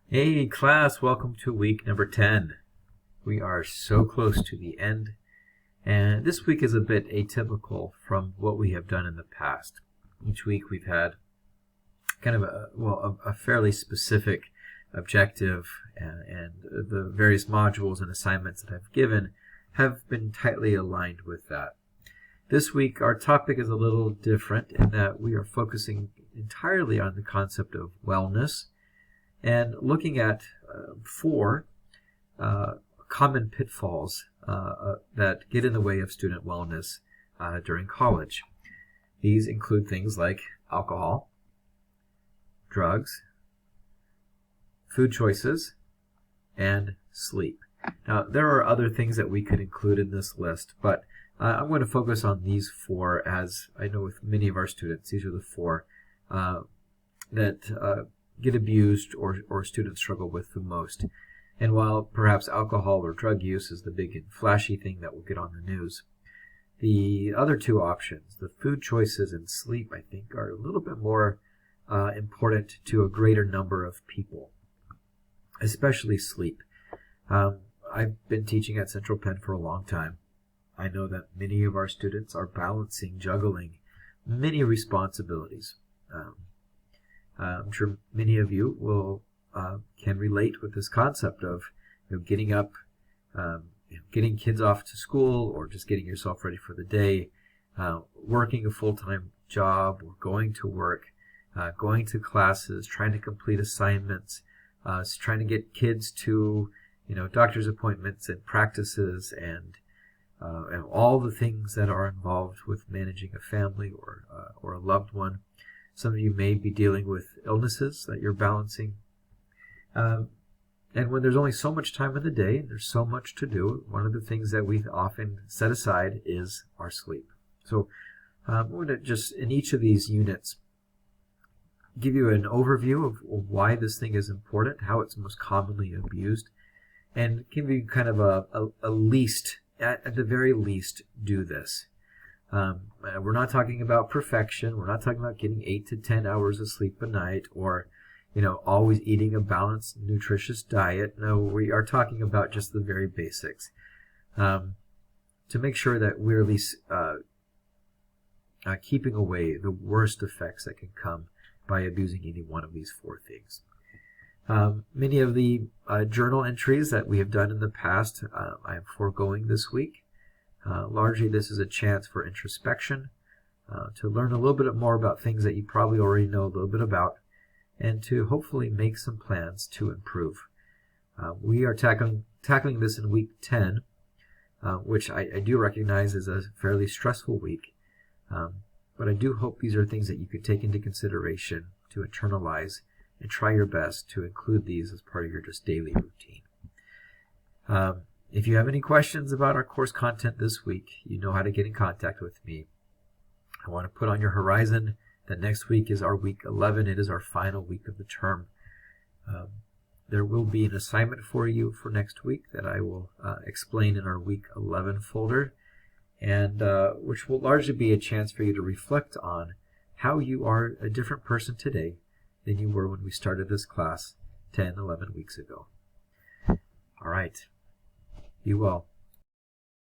Hey class, welcome to week number 10. We are so close to the end, and this week is a bit atypical from what we have done in the past. Each week we've had kind of a fairly specific objective, and the various modules and assignments that I've given have been tightly aligned with that. This week our topic is a little different in that we are focusing entirely on the concept of wellness and looking at four common pitfalls that get in the way of student wellness during college. These include things like alcohol, drugs, food choices, and sleep. Now, there are other things that we could include in this list, but I'm going to focus on these four, as I know with many of our students, these are the four that get abused or students struggle with the most. And while perhaps alcohol or drug use is the big and flashy thing that will get on the news, the other two options, the food choices and sleep, I think are a little bit more important to a greater number of people, especially sleep. I've been teaching at Central Penn for a long time. I know that many of our students are juggling many responsibilities. I'm sure many of you will can relate with this concept of getting up, getting kids off to school, or just getting yourself ready for the day, working a full-time job, or going to work, going to classes, trying to complete assignments, trying to get kids to doctor's appointments and practices, and all the things that are involved with managing a family or a loved one. Some of you may be dealing with illnesses that you're balancing. And when there's only so much time in the day and there's so much to do, one of the things that we often set aside is our sleep. So I'm going to just, in each of these units, give you an overview of why this thing is important, how it's most commonly abused, and give you kind of a least, at the very least, do this. We're not talking about perfection. We're not talking about getting 8 to 10 hours of sleep a night, or always eating a balanced, nutritious diet. No, we are talking about just the very basics, to make sure that we're at least keeping away the worst effects that can come by abusing any one of these four things. Many of the journal entries that we have done in the past, I am foregoing this week. Largely, this is a chance for introspection, to learn a little bit more about things that you probably already know a little bit about, and to hopefully make some plans to improve. We are tackling this in week 10, which I do recognize is a fairly stressful week, but I do hope these are things that you could take into consideration to internalize and try your best to include these as part of your just daily routine. If you have any questions about our course content this week, you know how to get in contact with me. I want to put on your horizon that next week is our week 11. It is our final week of the term. There will be an assignment for you for next week that I will explain in our week 11 folder, and which will largely be a chance for you to reflect on how you are a different person today than you were when we started this class 10, 11 weeks ago. All right. Be well.